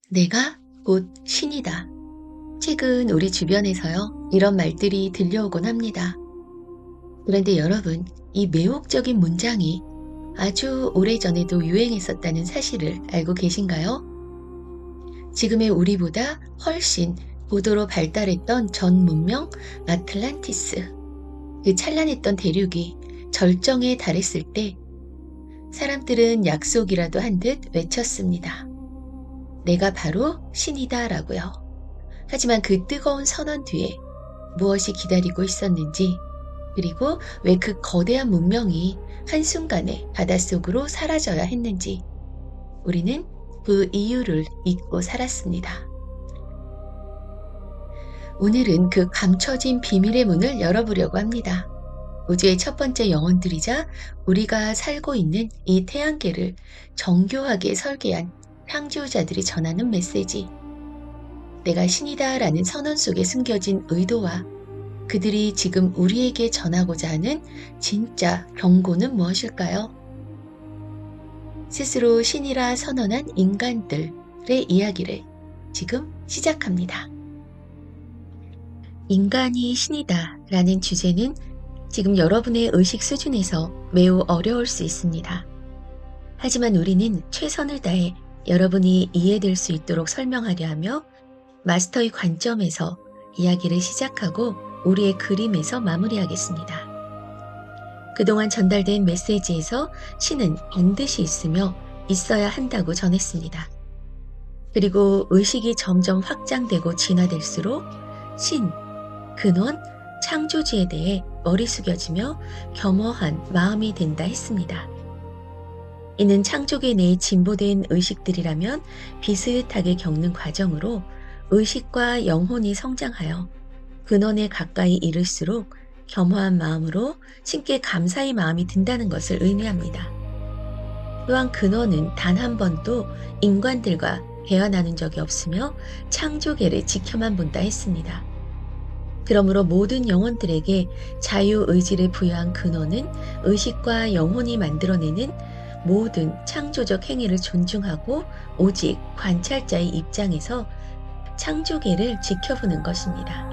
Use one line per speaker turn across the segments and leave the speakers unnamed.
내가 곧 신이다. 최근 우리 주변에서요, 이런 말들이 들려오곤 합니다. 그런데 여러분, 이 매혹적인 문장이 아주 오래전에도 유행했었다는 사실을 알고 계신가요? 지금의 우리보다 훨씬 고도로 발달했던 전 문명 아틀란티스. 그 찬란했던 대륙이 절정에 달했을 때 사람들은 약속이라도 한 듯 외쳤습니다. 내가 바로 신이다 라고요. 하지만 그 뜨거운 선언 뒤에 무엇이 기다리고 있었는지, 그리고 왜 그 거대한 문명이 한순간에 바닷속으로 사라져야 했는지, 우리는 그 이유를 잊고 살았습니다. 오늘은 그 감춰진 비밀의 문을 열어보려고 합니다. 우주의 첫 번째 영혼들이자 우리가 살고 있는 이 태양계를 정교하게 설계한 창조자들이 전하는 메시지. 내가 신이다 라는 선언 속에 숨겨진 의도와 그들이 지금 우리에게 전하고자 하는 진짜 경고는 무엇일까요? 스스로 신이라 선언한 인간들의 이야기를 지금 시작합니다. 인간이 신이다 라는 주제는 지금 여러분의 의식 수준에서 매우 어려울 수 있습니다. 하지만 우리는 최선을 다해 여러분이 이해될 수 있도록 설명하려 하며 마스터의 관점에서 이야기를 시작하고 우리의 그림에서 마무리하겠습니다. 그동안 전달된 메시지에서 신은 반드시 있으며 있어야 한다고 전했습니다. 그리고 의식이 점점 확장되고 진화될수록 신, 근원, 창조주에 대해 머리 숙여지며 겸허한 마음이 된다 했습니다. 이는 창조계 내에 진보된 의식들이라면 비슷하게 겪는 과정으로 의식과 영혼이 성장하여 근원에 가까이 이를수록 겸허한 마음으로 신께 감사의 마음이 든다는 것을 의미합니다. 또한 근원은 단 한 번도 인간들과 대화 나눈 적이 없으며 창조계를 지켜만 본다 했습니다. 그러므로 모든 영혼들에게 자유의지를 부여한 근원은 의식과 영혼이 만들어내는 모든 창조적 행위를 존중하고 오직 관찰자의 입장에서 창조계를 지켜보는 것입니다.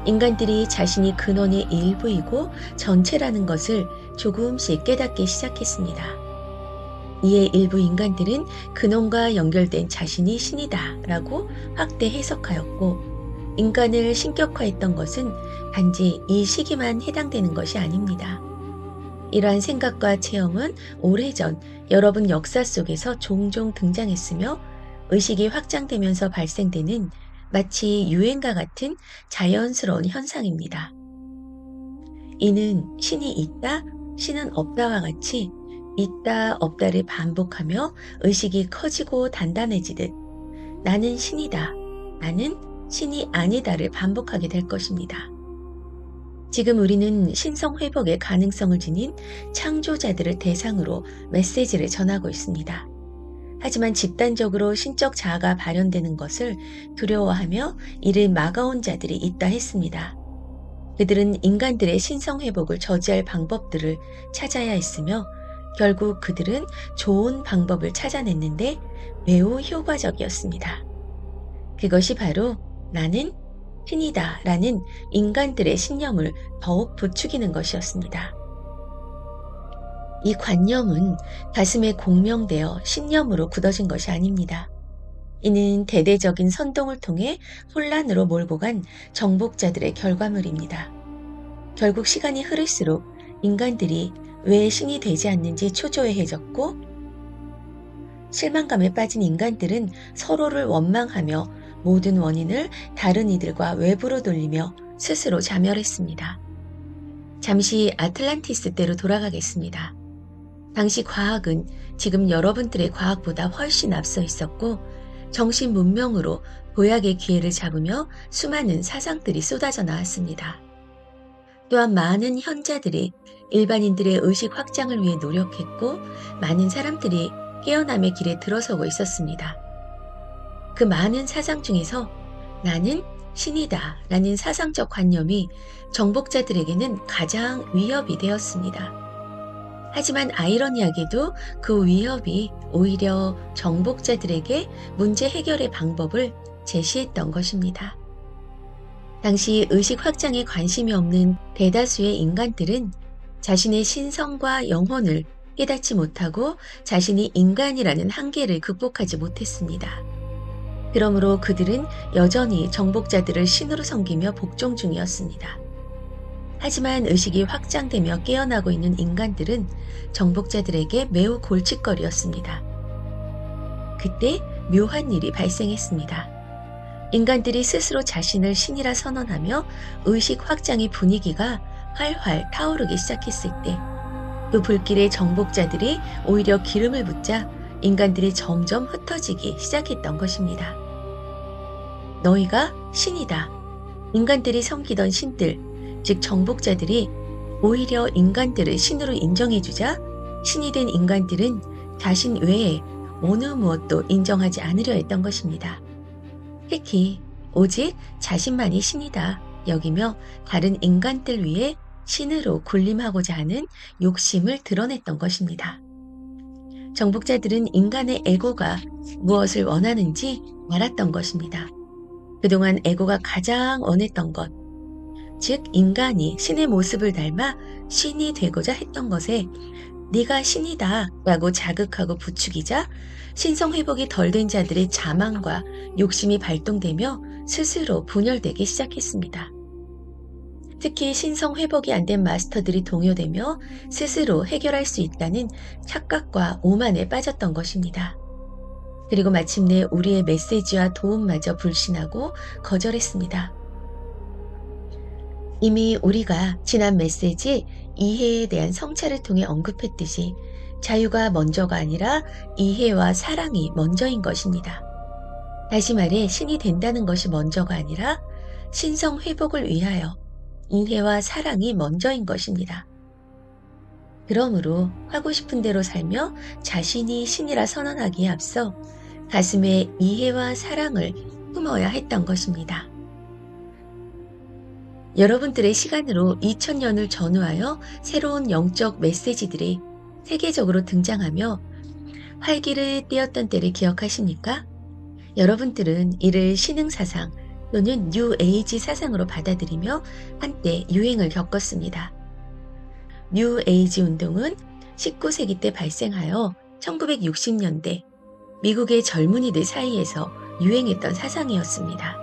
인간들이 자신이 근원의 일부이고 전체라는 것을 조금씩 깨닫기 시작했습니다. 이에 일부 인간들은 근원과 연결된 자신이 신이다 라고 확대 해석하였고, 인간을 신격화했던 것은 단지 이 시기만 해당되는 것이 아닙니다. 이러한 생각과 체험은 오래전 여러분 역사 속에서 종종 등장했으며 의식이 확장되면서 발생되는 마치 유행과 같은 자연스러운 현상입니다. 이는 신이 있다, 신은 없다와 같이 있다, 없다를 반복하며 의식이 커지고 단단해지듯 나는 신이다, 나는 신이 아니다를 반복하게 될 것입니다. 지금 우리는 신성 회복의 가능성을 지닌 창조자들을 대상으로 메시지를 전하고 있습니다. 하지만 집단적으로 신적 자아가 발현되는 것을 두려워하며 이를 막아온 자들이 있다 했습니다. 그들은 인간들의 신성 회복을 저지할 방법들을 찾아야 했으며 결국 그들은 좋은 방법을 찾아냈는데 매우 효과적이었습니다. 그것이 바로 나는 신이다 라는 인간들의 신념을 더욱 부추기는 것이었습니다. 이 관념은 가슴에 공명되어 신념으로 굳어진 것이 아닙니다. 이는 대대적인 선동을 통해 혼란으로 몰고 간 정복자들의 결과물입니다. 결국 시간이 흐를수록 인간들이 왜 신이 되지 않는지 초조해졌고, 실망감에 빠진 인간들은 서로를 원망하며 모든 원인을 다른 이들과 외부로 돌리며 스스로 자멸했습니다. 잠시 아틀란티스 때로 돌아가겠습니다. 당시 과학은 지금 여러분들의 과학보다 훨씬 앞서 있었고 정신 문명으로 보약의 기회를 잡으며 수많은 사상들이 쏟아져 나왔습니다. 또한 많은 현자들이 일반인들의 의식 확장을 위해 노력했고 많은 사람들이 깨어남의 길에 들어서고 있었습니다. 그 많은 사상 중에서 나는 신이다 라는 사상적 관념이 정복자들에게는 가장 위협이 되었습니다. 하지만 아이러니하게도 그 위협이 오히려 정복자들에게 문제 해결의 방법을 제시했던 것입니다. 당시 의식 확장에 관심이 없는 대다수의 인간들은 자신의 신성과 영혼을 깨닫지 못하고 자신이 인간이라는 한계를 극복하지 못했습니다. 그러므로 그들은 여전히 정복자들을 신으로 섬기며 복종 중이었습니다. 하지만 의식이 확장되며 깨어나고 있는 인간들은 정복자들에게 매우 골칫거리였습니다. 그때 묘한 일이 발생했습니다. 인간들이 스스로 자신을 신이라 선언하며 의식 확장의 분위기가 활활 타오르기 시작했을 때 그 불길에 정복자들이 오히려 기름을 붓자 인간들이 점점 흩어지기 시작했던 것입니다. 너희가 신이다. 인간들이 섬기던 신들, 즉 정복자들이 오히려 인간들을 신으로 인정해주자 신이 된 인간들은 자신 외에 어느 무엇도 인정하지 않으려 했던 것입니다. 특히 오직 자신만이 신이다 여기며 다른 인간들 위에 신으로 군림하고자 하는 욕심을 드러냈던 것입니다. 정복자들은 인간의 에고가 무엇을 원하는지 알았던 것입니다. 그동안 에고가 가장 원했던 것, 즉 인간이 신의 모습을 닮아 신이 되고자 했던 것에 네가 신이다 라고 자극하고 부추기자 신성 회복이 덜 된 자들의 자만과 욕심이 발동되며 스스로 분열되기 시작했습니다. 특히 신성 회복이 안 된 마스터들이 동요되며 스스로 해결할 수 있다는 착각과 오만에 빠졌던 것입니다. 그리고 마침내 우리의 메시지와 도움마저 불신하고 거절했습니다. 이미 우리가 지난 메시지 이해에 대한 성찰을 통해 언급했듯이 자유가 먼저가 아니라 이해와 사랑이 먼저인 것입니다. 다시 말해 신이 된다는 것이 먼저가 아니라 신성 회복을 위하여 이해와 사랑이 먼저인 것입니다. 그러므로 하고 싶은 대로 살며 자신이 신이라 선언하기에 앞서 가슴에 이해와 사랑을 품어야 했던 것입니다. 여러분들의 시간으로 2000년을 전후하여 새로운 영적 메시지들이 세계적으로 등장하며 활기를 띠었던 때를 기억하십니까? 여러분들은 이를 신흥사상 또는 뉴에이지 사상으로 받아들이며 한때 유행을 겪었습니다. 뉴에이지 운동은 19세기 때 발생하여 1960년대 미국의 젊은이들 사이에서 유행했던 사상이었습니다.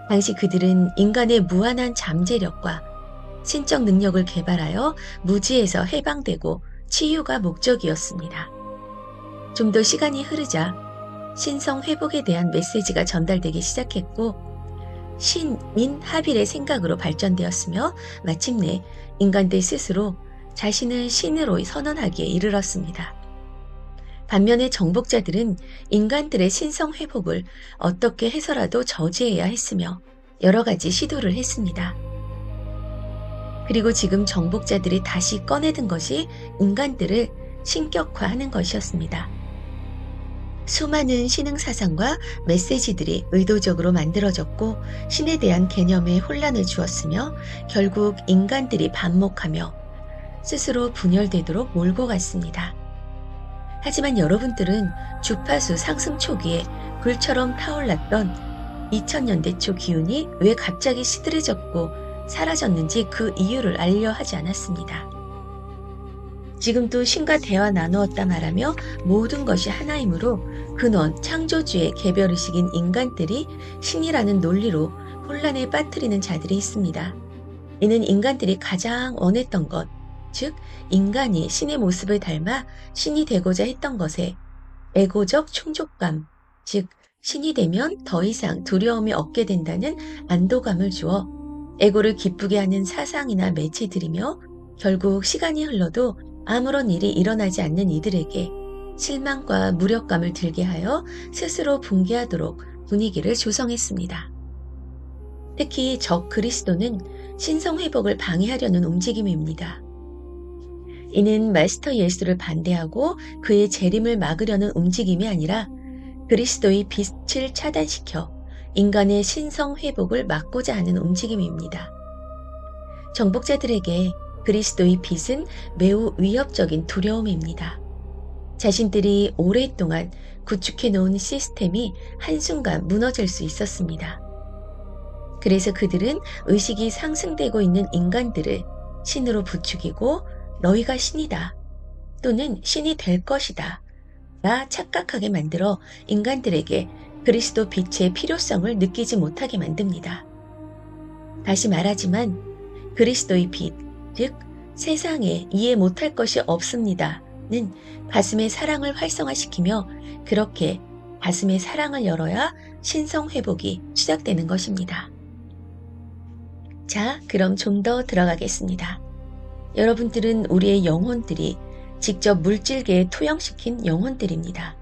당시 그들은 인간의 무한한 잠재력과 신적 능력을 개발하여 무지에서 해방되고 치유가 목적이었습니다. 좀 더 시간이 흐르자 신성 회복에 대한 메시지가 전달되기 시작했고 신인 하빌의 생각으로 발전되었으며 마침내 인간들 스스로 자신을 신으로 선언하기에 이르렀습니다. 반면에 정복자들은 인간들의 신성 회복을 어떻게 해서라도 저지해야 했으며 여러 가지 시도를 했습니다. 그리고 지금 정복자들이 다시 꺼내든 것이 인간들을 신격화하는 것이었습니다. 수많은 신흥사상과 메시지들이 의도적으로 만들어졌고 신에 대한 개념에 혼란을 주었으며 결국 인간들이 반목하며 스스로 분열되도록 몰고 갔습니다. 하지만 여러분들은 주파수 상승 초기에 불처럼 타올랐던 2000년대 초 기운이 왜 갑자기 시들해졌고 사라졌는지 그 이유를 알려 하지 않았습니다. 지금도 신과 대화 나누었다 말하며 모든 것이 하나이므로 근원 창조주의 개별의식인 인간들이 신이라는 논리로 혼란에 빠뜨리는 자들이 있습니다. 이는 인간들이 가장 원했던 것, 즉 인간이 신의 모습을 닮아 신이 되고자 했던 것에 에고적 충족감, 즉 신이 되면 더 이상 두려움이 없게 된다는 안도감을 주어 에고를 기쁘게 하는 사상이나 매체들이며 결국 시간이 흘러도 아무런 일이 일어나지 않는 이들에게 실망과 무력감을 들게 하여 스스로 붕괴하도록 분위기를 조성했습니다. 특히 적 그리스도는 신성 회복을 방해하려는 움직임입니다. 이는 마스터 예수를 반대하고 그의 재림을 막으려는 움직임이 아니라 그리스도의 빛을 차단시켜 인간의 신성 회복을 막고자 하는 움직임입니다. 정복자들에게 그리스도의 빛은 매우 위협적인 두려움입니다. 자신들이 오랫동안 구축해 놓은 시스템이 한순간 무너질 수 있었습니다. 그래서 그들은 의식이 상승되고 있는 인간들을 신으로 부추기고 너희가 신이다 또는 신이 될 것이다 라 착각하게 만들어 인간들에게 그리스도 빛의 필요성을 느끼지 못하게 만듭니다. 다시 말하지만 그리스도의 빛, 즉 세상에 이해 못할 것이 없습니다는 가슴의 사랑을 활성화시키며 그렇게 가슴의 사랑을 열어야 신성 회복이 시작되는 것입니다. 자, 그럼 좀 더 들어가겠습니다. 여러분들은 우리의 영혼들이 직접 물질계에 투영시킨 영혼들입니다.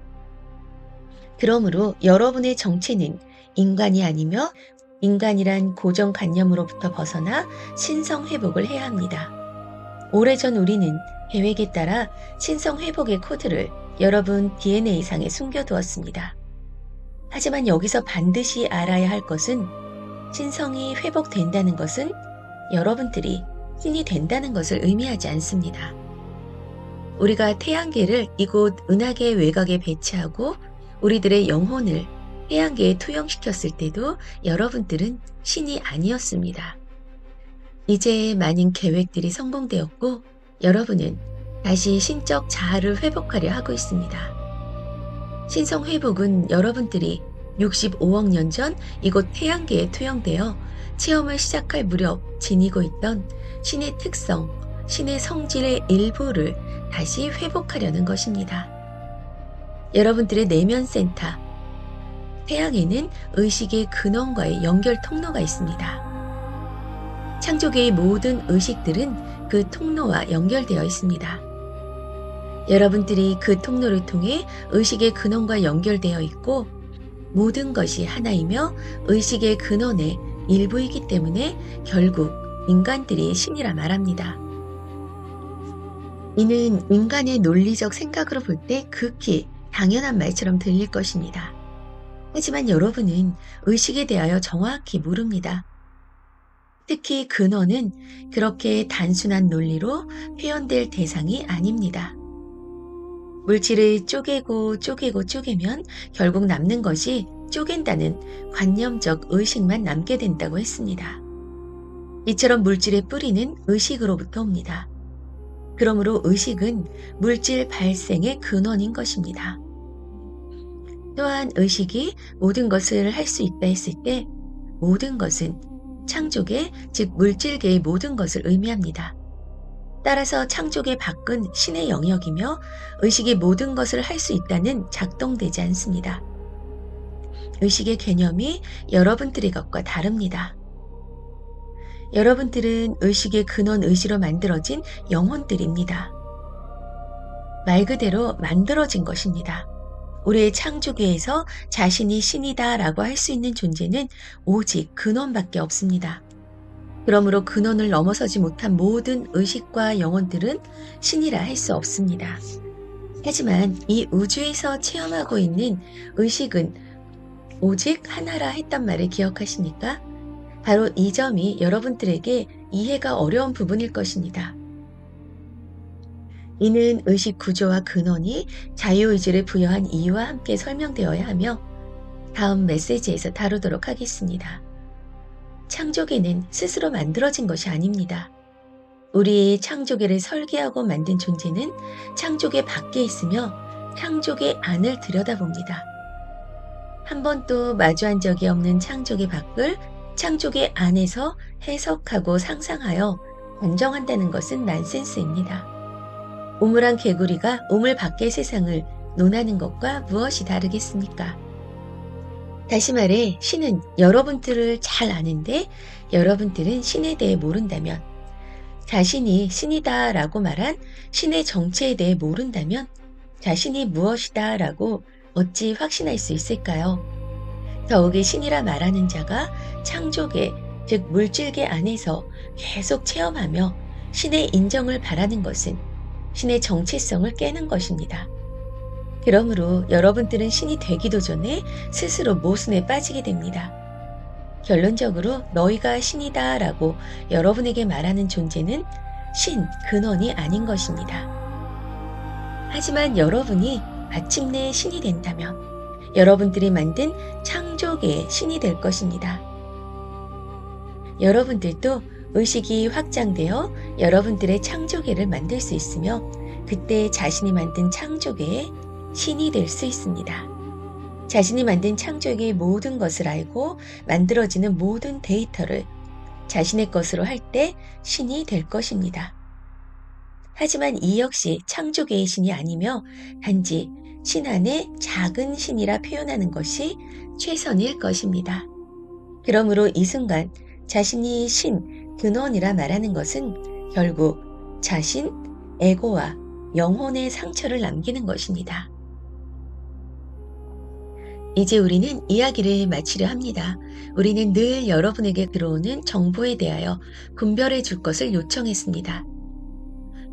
그러므로 여러분의 정체는 인간이 아니며 인간이란 고정관념으로부터 벗어나 신성회복을 해야 합니다. 오래전 우리는 계획에 따라 신성회복의 코드를 여러분 DNA상에 숨겨두었습니다. 하지만 여기서 반드시 알아야 할 것은 신성이 회복된다는 것은 여러분들이 신이 된다는 것을 의미하지 않습니다. 우리가 태양계를 이곳 은하계 외곽에 배치하고 우리들의 영혼을 태양계에 투영시켰을 때도 여러분들은 신이 아니었습니다. 이제 많은 계획들이 성공되었고 여러분은 다시 신적 자아를 회복하려 하고 있습니다. 신성 회복은 여러분들이 65억 년 전 이곳 태양계에 투영되어 체험을 시작할 무렵 지니고 있던 신의 특성, 신의 성질의 일부를 다시 회복하려는 것입니다. 여러분들의 내면센터, 태양에는 의식의 근원과의 연결 통로가 있습니다. 창조계의 모든 의식들은 그 통로와 연결되어 있습니다. 여러분들이 그 통로를 통해 의식의 근원과 연결되어 있고 모든 것이 하나이며 의식의 근원의 일부이기 때문에 결국 인간들이 신이라 말합니다. 이는 인간의 논리적 생각으로 볼 때 극히 당연한 말처럼 들릴 것입니다. 하지만 여러분은 의식에 대하여 정확히 모릅니다. 특히 근원은 그렇게 단순한 논리로 표현될 대상이 아닙니다. 물질을 쪼개고 쪼개면 결국 남는 것이 쪼갠다는 관념적 의식만 남게 된다고 했습니다. 이처럼 물질의 뿌리는 의식으로부터 옵니다. 그러므로 의식은 물질 발생의 근원인 것입니다. 또한 의식이 모든 것을 할 수 있다 했을 때 모든 것은 창조계, 즉 물질계의 모든 것을 의미합니다. 따라서 창조계 밖은 신의 영역이며 의식이 모든 것을 할 수 있다는 작동되지 않습니다. 의식의 개념이 여러분들의 것과 다릅니다. 여러분들은 의식의 근원 의지로 만들어진 영혼들입니다. 말 그대로 만들어진 것입니다. 우리의 창조계에서 자신이 신이다 라고 할 수 있는 존재는 오직 근원밖에 없습니다. 그러므로 근원을 넘어서지 못한 모든 의식과 영혼들은 신이라 할 수 없습니다. 하지만 이 우주에서 체험하고 있는 의식은 오직 하나라 했단 말을 기억하십니까? 바로 이 점이 여러분들에게 이해가 어려운 부분일 것입니다. 이는 의식 구조와 근원이 자유의지를 부여한 이유와 함께 설명되어야 하며 다음 메시지에서 다루도록 하겠습니다. 창조계는 스스로 만들어진 것이 아닙니다. 우리의 창조계를 설계하고 만든 존재는 창조계 밖에 있으며 창조계 안을 들여다봅니다. 한 번도 마주한 적이 없는 창조계 밖을 창조계 안에서 해석하고 상상하여 단정한다는 것은 난센스입니다. 우물안 개구리가 우물 밖의 세상을 논하는 것과 무엇이 다르겠습니까? 다시 말해 신은 여러분들을 잘 아는데 여러분들은 신에 대해 모른다면, 자신이 신이다 라고 말한 신의 정체에 대해 모른다면 자신이 무엇이다 라고 어찌 확신할 수 있을까요? 더욱이 신이라 말하는 자가 창조계, 즉 물질계 안에서 계속 체험하며 신의 인정을 바라는 것은 신의 정체성을 깨는 것입니다. 그러므로 여러분들은 신이 되기도 전에 스스로 모순에 빠지게 됩니다. 결론적으로 너희가 신이다 라고 여러분에게 말하는 존재는 신, 근원이 아닌 것입니다. 하지만 여러분이 마침내 신이 된다면 여러분들이 만든 창조계의 신이 될 것입니다. 여러분들도 의식이 확장되어 여러분들의 창조계를 만들 수 있으며 그때 자신이 만든 창조계의 신이 될 수 있습니다. 자신이 만든 창조계의 모든 것을 알고 만들어지는 모든 데이터를 자신의 것으로 할 때 신이 될 것입니다. 하지만 이 역시 창조계의 신이 아니며 단지 신 안의 작은 신이라 표현하는 것이 최선일 것입니다. 그러므로 이 순간 자신이 신, 근원이라 말하는 것은 결국 자신, 에고와 영혼의 상처를 남기는 것입니다. 이제 우리는 이야기를 마치려 합니다. 우리는 늘 여러분에게 들어오는 정보에 대하여 분별해 줄 것을 요청했습니다.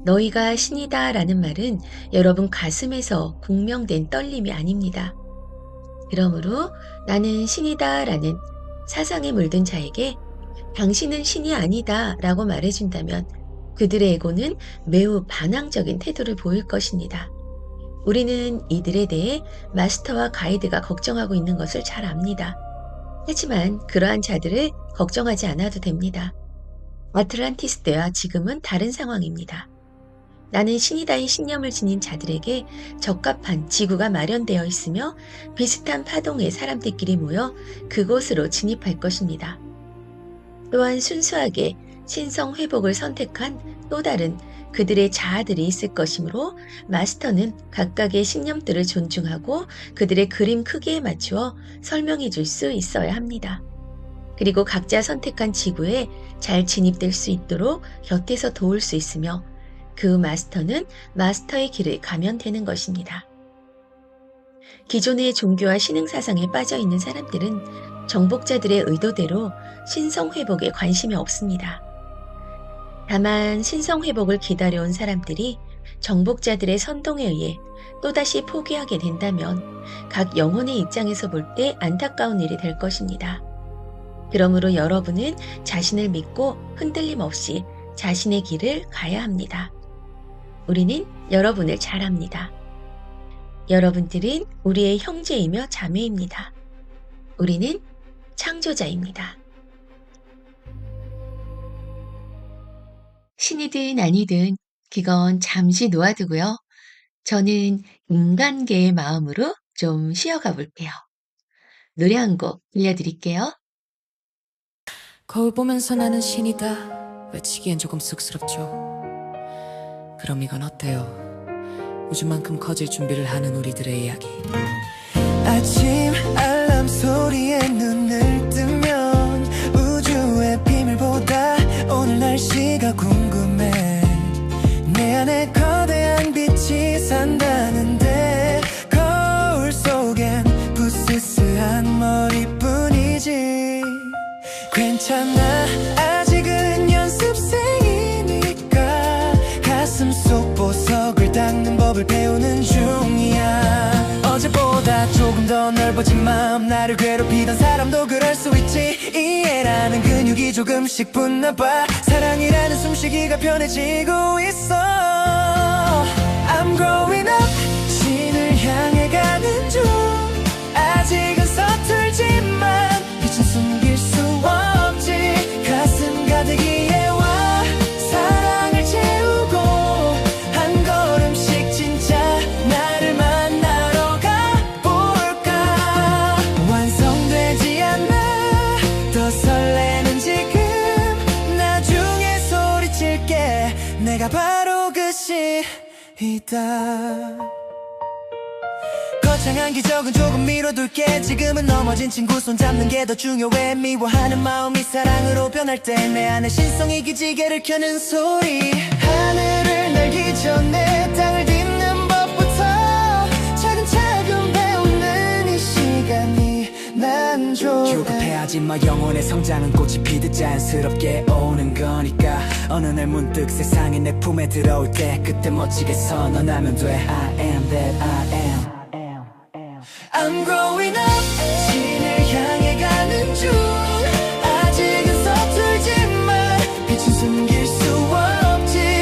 너희가 신이다 라는 말은 여러분 가슴에서 국명된 떨림이 아닙니다. 그러므로 나는 신이다 라는 사상에 물든 자에게 당신은 신이 아니다 라고 말해준다면 그들의 에고는 매우 반항적인 태도를 보일 것입니다. 우리는 이들에 대해 마스터와 가이드가 걱정하고 있는 것을 잘 압니다. 하지만 그러한 자들을 걱정하지 않아도 됩니다. 아틀란티스 때와 지금은 다른 상황입니다. 나는 신이다의 신념을 지닌 자들에게 적합한 지구가 마련되어 있으며 비슷한 파동의 사람들끼리 모여 그곳으로 진입할 것입니다. 또한 순수하게 신성 회복을 선택한 또 다른 그들의 자아들이 있을 것이므로 마스터는 각각의 신념들을 존중하고 그들의 그림 크기에 맞추어 설명해 줄 수 있어야 합니다. 그리고 각자 선택한 지구에 잘 진입될 수 있도록 곁에서 도울 수 있으며 그 마스터는 마스터의 길을 가면 되는 것입니다. 기존의 종교와 신흥사상에 빠져있는 사람들은 정복자들의 의도대로 신성회복에 관심이 없습니다. 다만 신성회복을 기다려온 사람들이 정복자들의 선동에 의해 또다시 포기하게 된다면 각 영혼의 입장에서 볼 때 안타까운 일이 될 것입니다. 그러므로 여러분은 자신을 믿고 흔들림 없이 자신의 길을 가야 합니다. 우리는 여러분을 잘 압니다. 여러분들은 우리의 형제이며 자매입니다. 우리는 창조자입니다. 신이든 아니든 그건 잠시 놓아두고요. 저는 인간계의 마음으로 좀 쉬어가 볼게요. 노래 한 곡 들려드릴게요.
거울 보면서 나는 신이다 외치기엔 조금 쑥스럽죠. 그럼 이건 어때요? 우주만큼 커질 준비를 하는 우리들의 이야기.
아침 알람 소리에 눈을 뜨면 우주의 비밀보다 오늘 날씨가 궁금해. 내 안에 거대한 빛이 산다는데 거울 속엔 부스스한 머리뿐이지. 괜찮아 아직은 연습생이니까 가슴 속 보석을 닦는 법을 배우는 중이야. 어제보다 조금 더 넓어진 마음 나를 괴롭히던 사람도 그럴 수 있지. 이해라는 근육이 조금씩 붙나봐. 사랑이라는 숨쉬기가 편해지고 있어. I'm growing up 신을 향해 가는 중. 아직은 서툴지만 빛은 숨길 수 없지. 가슴 가득 이해와 사랑을 채우고 한 걸음씩 진짜 나를 만나러 가볼까. 완성되지 않아 더 설레는 지금 나중에 소리칠게. 내가 바로 그 신이다. 거창한 기적은 조금 미뤄둘게. 지금은 넘어진 친구 손잡는 게 더 중요해. 미워하는 마음이 사랑으로 변할 때 내 안에 신성이 기지개를 켜는 소리. 하늘을 날기 전에 땅을 딛는 법부터 차근차근 배우는 이 시간이 난 좋아.
조급해하지 마. 영혼의 성장은 꽃이 피듯 자연스럽게 오는 거니까. 어느 날 문득 세상이 내 품에 들어올 때 그때 멋지게 선언하면 돼. I am that I am.
I'm growing up 신을 향해 가는 중. 아직은 서툴지만 빛은 숨길 수 없지.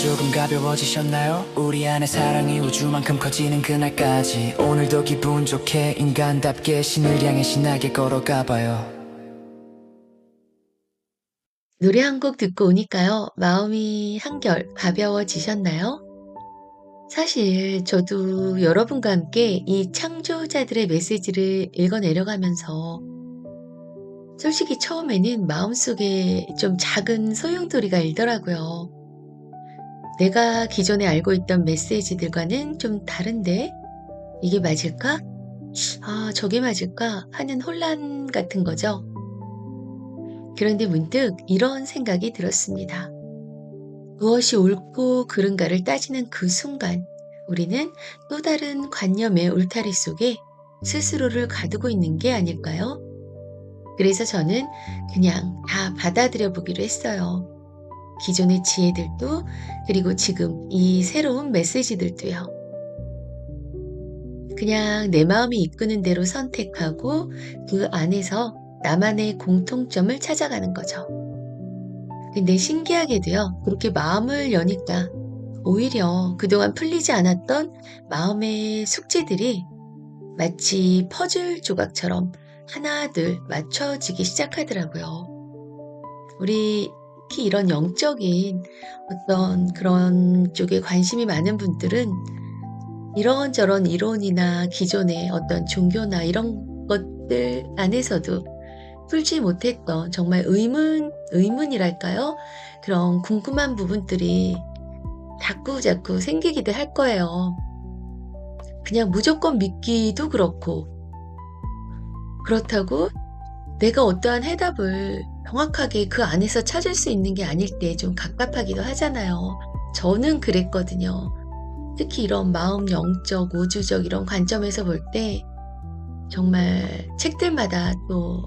조금 가벼워지셨나요? 우리 안에 사랑이 우주만큼 커지는 그날까지 오늘도 기분 좋게 인간답게 신을 향해 신나게 걸어가봐요.
노래 한 곡 듣고 오니까요. 마음이 한결 가벼워지셨나요? 사실 저도 여러분과 함께 이 창조자들의 메시지를 읽어내려가면서 솔직히 처음에는 마음속에 좀 작은 소용돌이가 일더라고요. 내가 기존에 알고 있던 메시지들과는 좀 다른데 이게 맞을까? 아, 저게 맞을까? 하는 혼란 같은 거죠. 그런데 문득 이런 생각이 들었습니다. 무엇이 옳고 그른가를 따지는 그 순간 우리는 또 다른 관념의 울타리 속에 스스로를 가두고 있는 게 아닐까요? 그래서 저는 그냥 다 받아들여 보기로 했어요. 기존의 지혜들도 그리고 지금 이 새로운 메시지들도요. 그냥 내 마음이 이끄는 대로 선택하고 그 안에서 나만의 공통점을 찾아가는 거죠. 근데 신기하게도요. 그렇게 마음을 여니까 오히려 그동안 풀리지 않았던 마음의 숙제들이 마치 퍼즐 조각처럼 하나둘 맞춰지기 시작하더라고요. 우리 특히 이런 영적인 어떤 그런 쪽에 관심이 많은 분들은 이런저런 이론이나 기존의 어떤 종교나 이런 것들 안에서도 풀지 못했던 정말 의문이랄까요? 그런 궁금한 부분들이 자꾸자꾸 생기기도 할 거예요. 그냥 무조건 믿기도 그렇고, 그렇다고 내가 어떠한 해답을 정확하게 그 안에서 찾을 수 있는 게 아닐 때 좀 갑갑하기도 하잖아요. 저는 그랬거든요. 특히 이런 마음 영적, 우주적 이런 관점에서 볼 때 정말 책들마다 또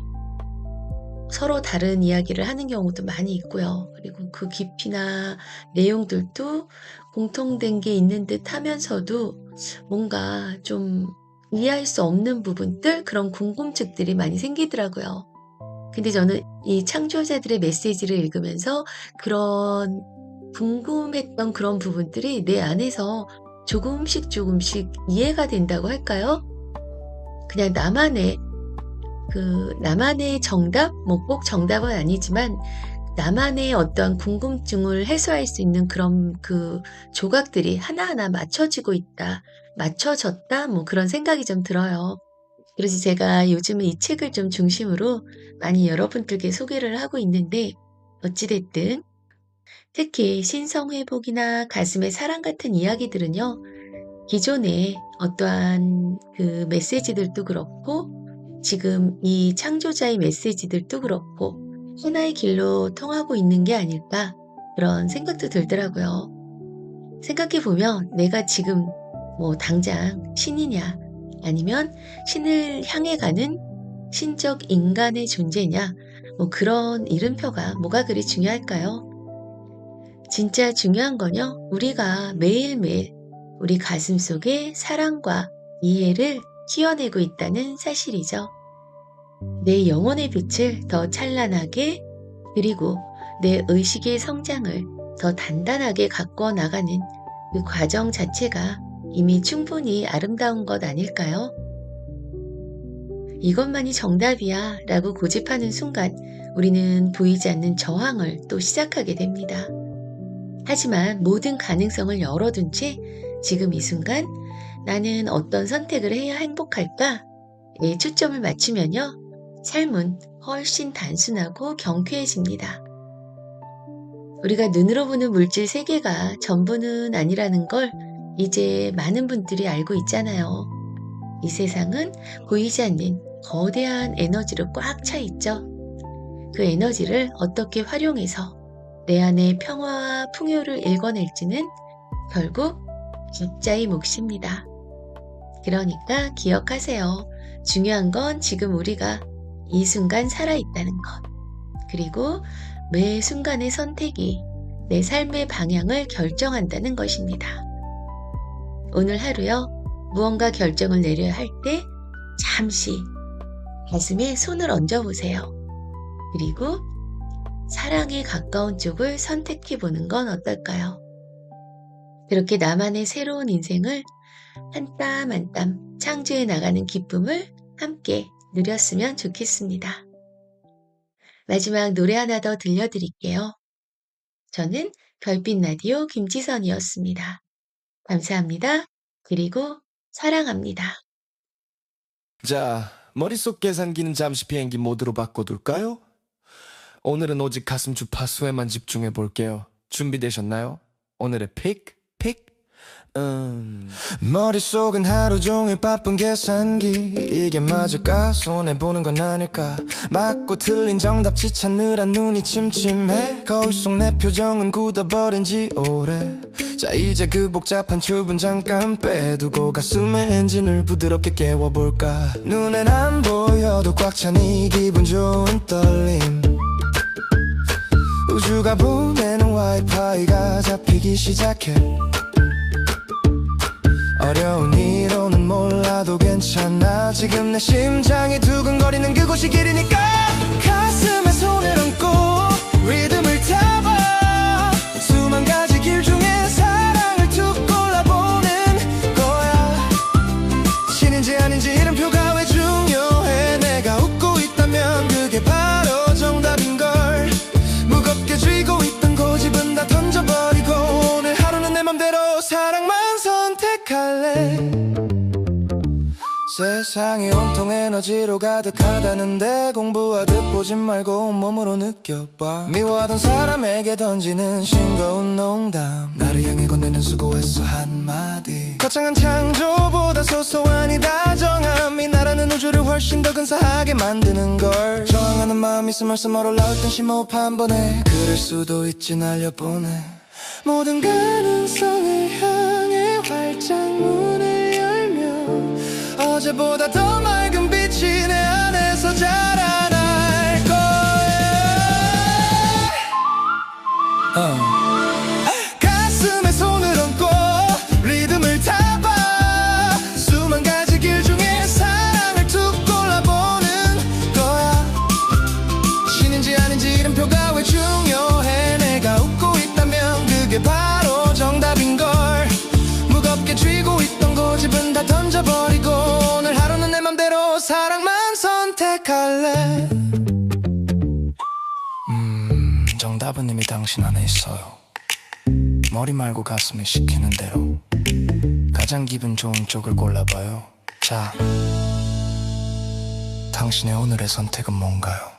서로 다른 이야기를 하는 경우도 많이 있고요. 그리고 그 깊이나 내용들도 공통된 게 있는 듯 하면서도 뭔가 좀 이해할 수 없는 부분들, 그런 궁금증들이 많이 생기더라고요. 근데 저는 이 창조자들의 메시지를 읽으면서 그런 궁금했던 그런 부분들이 내 안에서 조금씩 이해가 된다고 할까요? 그냥 나만의 정답? 뭐 꼭 정답은 아니지만 나만의 어떤 궁금증을 해소할 수 있는 그런 그 조각들이 하나하나 맞춰졌다, 뭐 그런 생각이 좀 들어요. 그래서 제가 요즘은 이 책을 좀 중심으로 많이 여러분들께 소개를 하고 있는데, 어찌됐든 특히 신성회복이나 가슴의 사랑 같은 이야기들은요, 기존의 어떠한 그 메시지들도 그렇고 지금 이 창조자의 메시지들도 그렇고 하나의 길로 통하고 있는 게 아닐까, 그런 생각도 들더라고요. 생각해보면 내가 지금 뭐 당장 신이냐 아니면 신을 향해 가는 신적 인간의 존재냐, 뭐 그런 이름표가 뭐가 그리 중요할까요? 진짜 중요한 건요, 우리가 매일매일 우리 가슴 속에 사랑과 이해를 키워내고 있다는 사실이죠. 내 영혼의 빛을 더 찬란하게, 그리고 내 의식의 성장을 더 단단하게 가꿔 나가는 그 과정 자체가 이미 충분히 아름다운 것 아닐까요? 이것만이 정답이야 라고 고집하는 순간 우리는 보이지 않는 저항을 또 시작하게 됩니다. 하지만 모든 가능성을 열어둔 채 지금 이 순간 나는 어떤 선택을 해야 행복할까? 에 초점을 맞추면요, 삶은 훨씬 단순하고 경쾌해집니다. 우리가 눈으로 보는 물질 세계가 전부는 아니라는 걸 이제 많은 분들이 알고 있잖아요. 이 세상은 보이지 않는 거대한 에너지로 꽉 차 있죠. 그 에너지를 어떻게 활용해서 내 안의 평화와 풍요를 일궈낼지는 결국 각자의 몫입니다. 그러니까 기억하세요. 중요한 건 지금 우리가 이 순간 살아있다는 것. 그리고 매 순간의 선택이 내 삶의 방향을 결정한다는 것입니다. 오늘 하루요, 무언가 결정을 내려야 할 때 잠시 가슴에 손을 얹어보세요. 그리고 사랑에 가까운 쪽을 선택해보는 건 어떨까요? 그렇게 나만의 새로운 인생을 한 땀 한 땀 창조해 나가는 기쁨을 함께 누렸으면 좋겠습니다. 마지막 노래 하나 더 들려드릴게요. 저는 별빛 라디오 김지선이었습니다. 감사합니다. 그리고 사랑합니다.
자, 머릿속 계산기는 잠시 비행기 모드로 바꿔둘까요? 오늘은 오직 가슴 주파수에만 집중해 볼게요. 준비되셨나요? 오늘의 픽.
머릿속은 하루 종일 바쁜 계산기 이게 맞을까 손해보는 건 아닐까 맞고 틀린 정답치 찾느라 눈이 침침해 거울 속 내 표정은 굳어버린 지 오래 자 이제 그 복잡한 춤은 잠깐 빼두고 가슴의 엔진을 부드럽게 깨워볼까 눈엔 안 보여도 꽉 찬 이 기분 좋은 떨림 우주가 보내는 와이파이가 잡히기 시작해 어려운 이론은 몰라도 괜찮아 지금 내 심장이 두근거리는 그곳이 길이니까 가슴에 손을 얹고 리듬을 타봐 수만 가지 길 중에 사랑을 툭 골라보는 거야 신인지 아닌지 이름표가 왜 중요해 내가 웃고 있다면 그게 바로 정답인걸 무겁게 쥐고 있던 고집은 다 던져버리고 오늘 하루는 내 맘대로 사랑만 선택할래 세상이 온통 에너지로 가득하다는데 공부하듯 보지 말고 온몸으로 느껴봐 미워하던 사람에게 던지는 싱거운 농담 나를 향해 건네는 수고했어 한마디 거창한 창조보다 소소한 이 다정함이 나라는 우주를 훨씬 더 근사하게 만드는 걸 저항하는 마음이 스멀스멀 올라올 땐 심호흡 한 번에 그럴 수도 있지 날려보내 모든 가능성을 향해 활짝 문을 열며 어제보다 더 맑은 빛이 내 안에서 자라날 거야 가슴에 손을 얹고 리듬을 타봐 수만 가지 길 중에 사랑을 툭 골라보는 거야 신인지 아닌지 이름표가 왜 중요해 내가 웃고 있다면 그게 바로 정답인걸 무겁게 쥐고 있던 고집은 다 던져버리고 오늘 하루는 내 맘대로 사랑만 선택할래 정답은 이미 당신 안에 있어요 머리 말고 가슴이 시키는 대로 가장 기분 좋은 쪽을 골라봐요 자 당신의 오늘의 선택은 뭔가요?